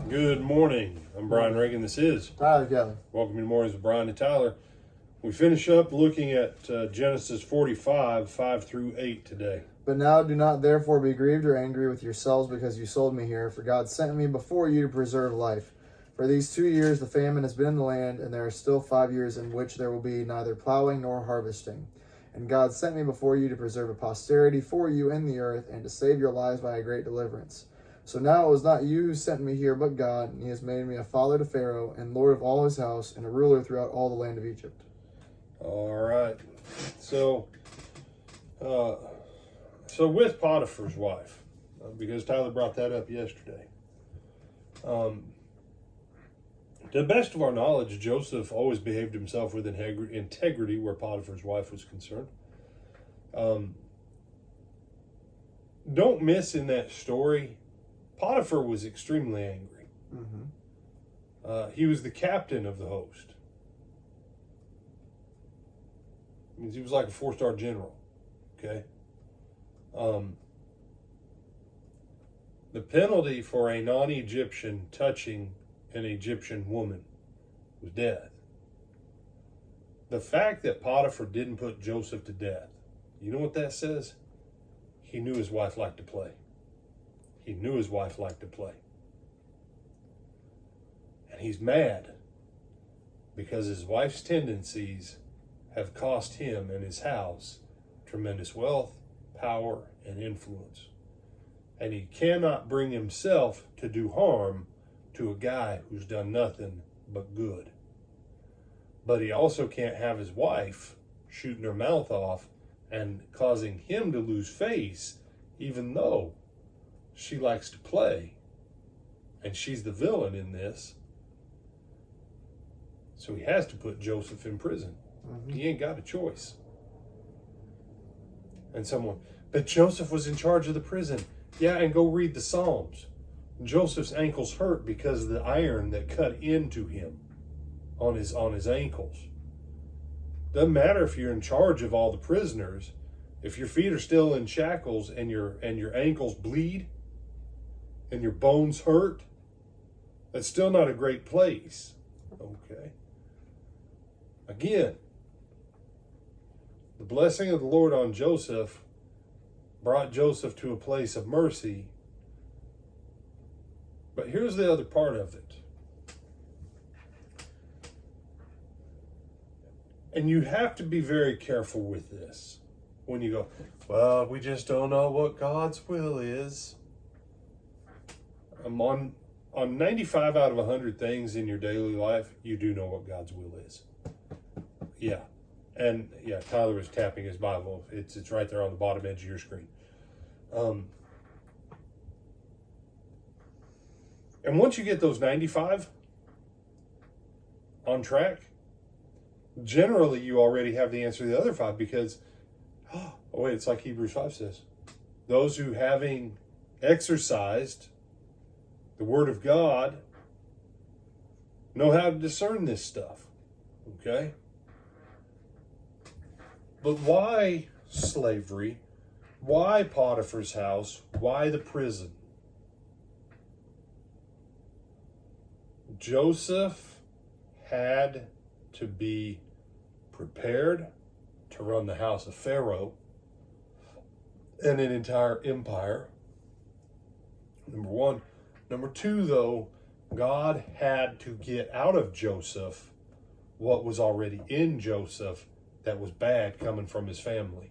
Good morning. I'm Brian Reagan. This is Tyler Kelly. Welcome to Mornings with Brian and Tyler. We finish up looking at Genesis 45, 5 through 8 today. But now do not therefore be grieved or angry with yourselves because you sold me here, for God sent me before you to preserve life. For these 2 years the famine has been in the land, and there are still 5 years in which there will be neither plowing nor harvesting. And God sent me before you to preserve a posterity for you in the earth, and to save your lives by a great deliverance. So now it was not you who sent me here, but God, and he has made me a father to Pharaoh, and lord of all his house, and a ruler throughout all the land of Egypt. All right. So with Potiphar's wife, because Tyler brought that up yesterday, to the best of our knowledge, Joseph always behaved himself with integrity where Potiphar's wife was concerned. Don't miss in that story, Potiphar was extremely angry. Mm-hmm. He was the captain of the host. It means he was like a 4-star general. Okay. The penalty for a non-Egyptian touching an Egyptian woman was death. The fact that Potiphar didn't put Joseph to death, you know what that says? He knew his wife liked to play. He knew his wife liked to play. And he's mad because his wife's tendencies have cost him and his house tremendous wealth, power, and influence. And he cannot bring himself to do harm to a guy who's done nothing but good. But he also can't have his wife shooting her mouth off and causing him to lose face, even though she likes to play, and she's the villain in this. So he has to put Joseph in prison. Mm-hmm. He ain't got a choice. And but Joseph was in charge of the prison. Yeah, and go read the Psalms. Joseph's ankles hurt because of the iron that cut into him on his ankles. Doesn't matter if you're in charge of all the prisoners. If your feet are still in shackles and your ankles bleed, and your bones hurt, that's still not a great place. Okay. Again, the blessing of the Lord on Joseph brought Joseph to a place of mercy. But here's the other part of it. And you have to be very careful with this when you go, well, we just don't know what God's will is. On 95 out of 100 things in your daily life, you do know what God's will is. Yeah. And yeah, Tyler is tapping his Bible. It's right there on the bottom edge of your screen. And once you get those 95 on track, generally you already have the answer to the other 5 because, oh wait, it's like Hebrews 5 says, those who having exercised the Word of God know how to discern this stuff. Okay? But why slavery? Why Potiphar's house? Why the prison? Joseph had to be prepared to run the house of Pharaoh and an entire empire. Number one. Number 2, though, God had to get out of Joseph what was already in Joseph that was bad coming from his family,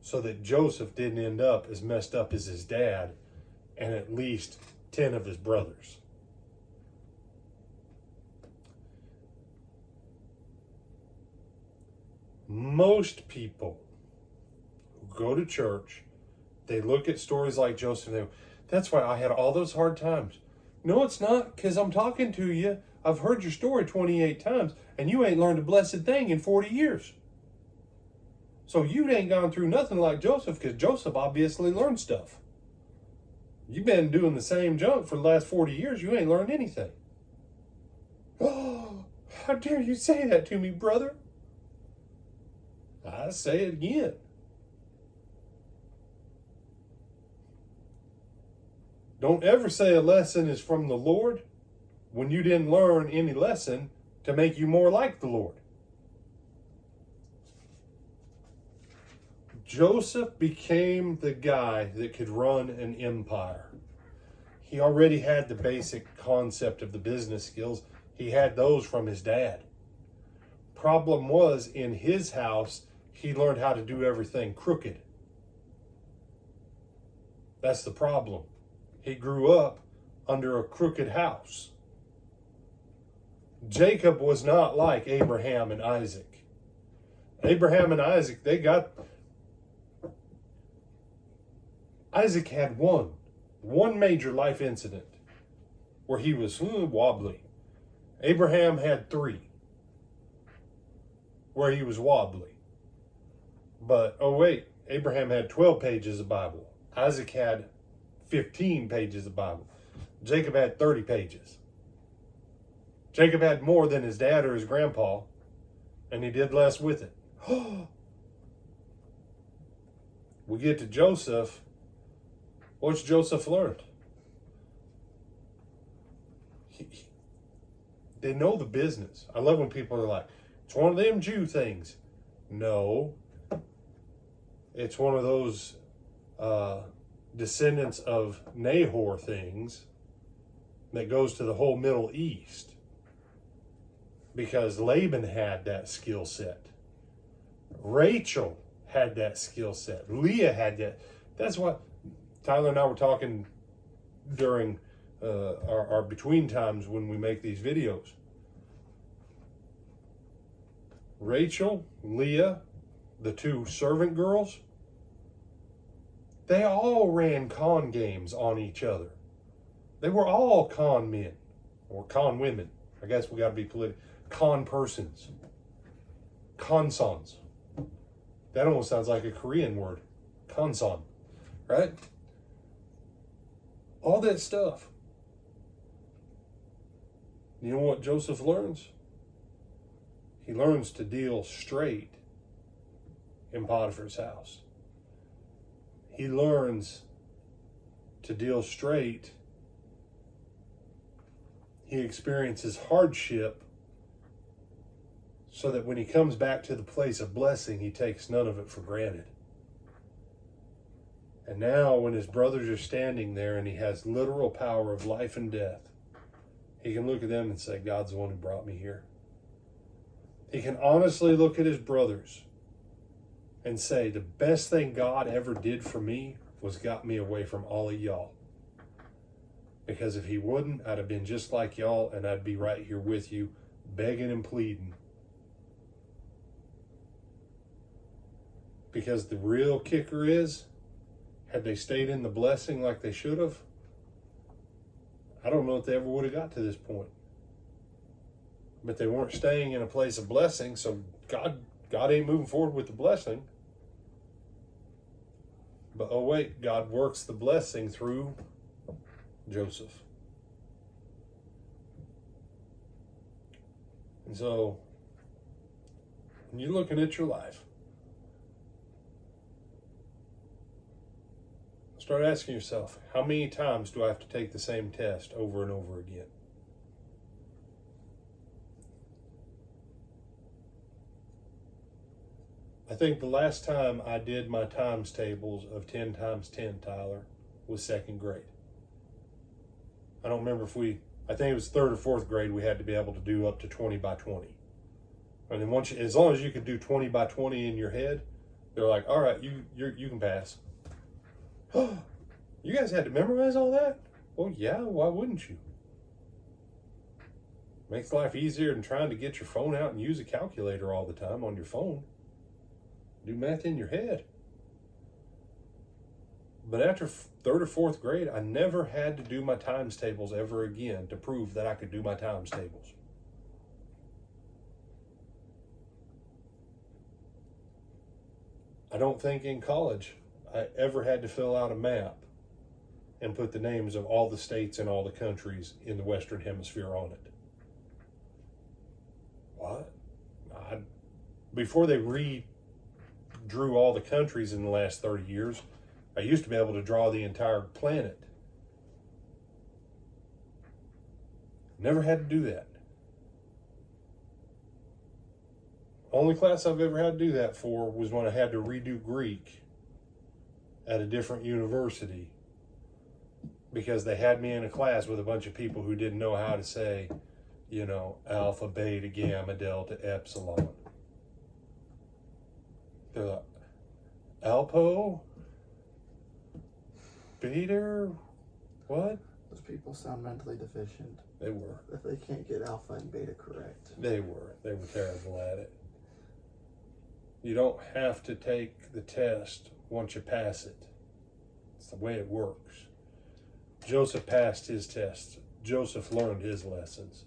so that Joseph didn't end up as messed up as his dad and at least 10 of his brothers. Most people who go to church, they look at stories like Joseph and they go, that's why I had all those hard times. No, it's not, because I'm talking to you. I've heard your story 28 times, and you ain't learned a blessed thing in 40 years. So you ain't gone through nothing like Joseph, because Joseph obviously learned stuff. You've been doing the same junk for the last 40 years. You ain't learned anything. Oh, how dare you say that to me, brother? I say it again. Don't ever say a lesson is from the Lord when you didn't learn any lesson to make you more like the Lord. Joseph became the guy that could run an empire. He already had the basic concept of the business skills. He had those from his dad. Problem was, in his house, he learned how to do everything crooked. That's the problem. He grew up under a crooked house. Jacob was not like Abraham and Isaac. Abraham and Isaac, Isaac had one major life incident where he was wobbly. Abraham had 3 where he was wobbly. But, oh wait, Abraham had 12 pages of Bible. Isaac had 15 pages of Bible. Jacob had 30 pages. Jacob had more than his dad or his grandpa, and he did less with it. We get to Joseph. What's Joseph learned? They know the business. I love when people are like, it's one of them Jew things. No. It's one of those descendants of Nahor things that goes to the whole Middle East. Because Laban had that skill set. Rachel had that skill set. Leah had that. That's what Tyler and I were talking during our between times when we make these videos. Rachel, Leah, the 2 servant girls, they all ran con games on each other. They were all con men, or con women. I guess we got to be political. Con persons. Consons. That almost sounds like a Korean word. Conson. Right? All that stuff. You know what Joseph learns? He learns to deal straight in Potiphar's house. He learns to deal straight. He experiences hardship so that when he comes back to the place of blessing, he takes none of it for granted. And now when his brothers are standing there and he has literal power of life and death, he can look at them and say, God's the one who brought me here. He can honestly look at his brothers and say, the best thing God ever did for me was got me away from all of y'all. Because if he wouldn't, I'd have been just like y'all, and I'd be right here with you, begging and pleading. Because the real kicker is, had they stayed in the blessing like they should have, I don't know if they ever would have got to this point. But they weren't staying in a place of blessing, so God ain't moving forward with the blessing. But oh wait, God works the blessing through Joseph. And so, when you're looking at your life, start asking yourself, how many times do I have to take the same test over and over again? I think the last time I did my times tables of 10 times 10, Tyler, was 2nd grade. I don't remember I think it was 3rd or 4th grade we had to be able to do up to 20 by 20. And then as long as you could do 20 by 20 in your head, they're like, all right, you can pass. You guys had to memorize all that? Well, yeah, why wouldn't you? Makes life easier than trying to get your phone out and use a calculator all the time on your phone. Do math in your head. But after 3rd or 4th grade, I never had to do my times tables ever again to prove that I could do my times tables. I don't think in college I ever had to fill out a map and put the names of all the states and all the countries in the Western Hemisphere on it. What? Before they redrew all the countries in the last 30 years, I used to be able to draw the entire planet. Never had to do that. Only class I've ever had to do that for was when I had to redo Greek at a different university because they had me in a class with a bunch of people who didn't know how to say, alpha, beta, gamma, delta, epsilon. They're like, Alpo? Beta? What? Those people sound mentally deficient. They were. If they can't get alpha and beta correct. They were. They were terrible at it. You don't have to take the test once you pass it. It's the way it works. Joseph passed his test. Joseph learned his lessons.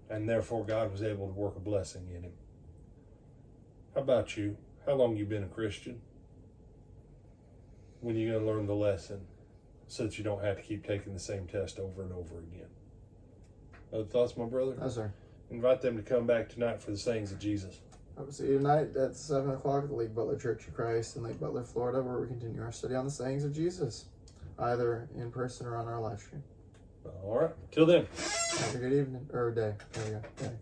And therefore God was able to work a blessing in him. How about you? How long you been a Christian? When are you going to learn the lesson so that you don't have to keep taking the same test over and over again? Other thoughts, my brother? No, sir. Invite them to come back tonight for the sayings of Jesus. I will see you tonight at 7 o'clock at the Lake Butler Church of Christ in Lake Butler, Florida, where we continue our study on the sayings of Jesus, either in person or on our live stream. All right. Till then. Have a good evening, or day. There we go. Day.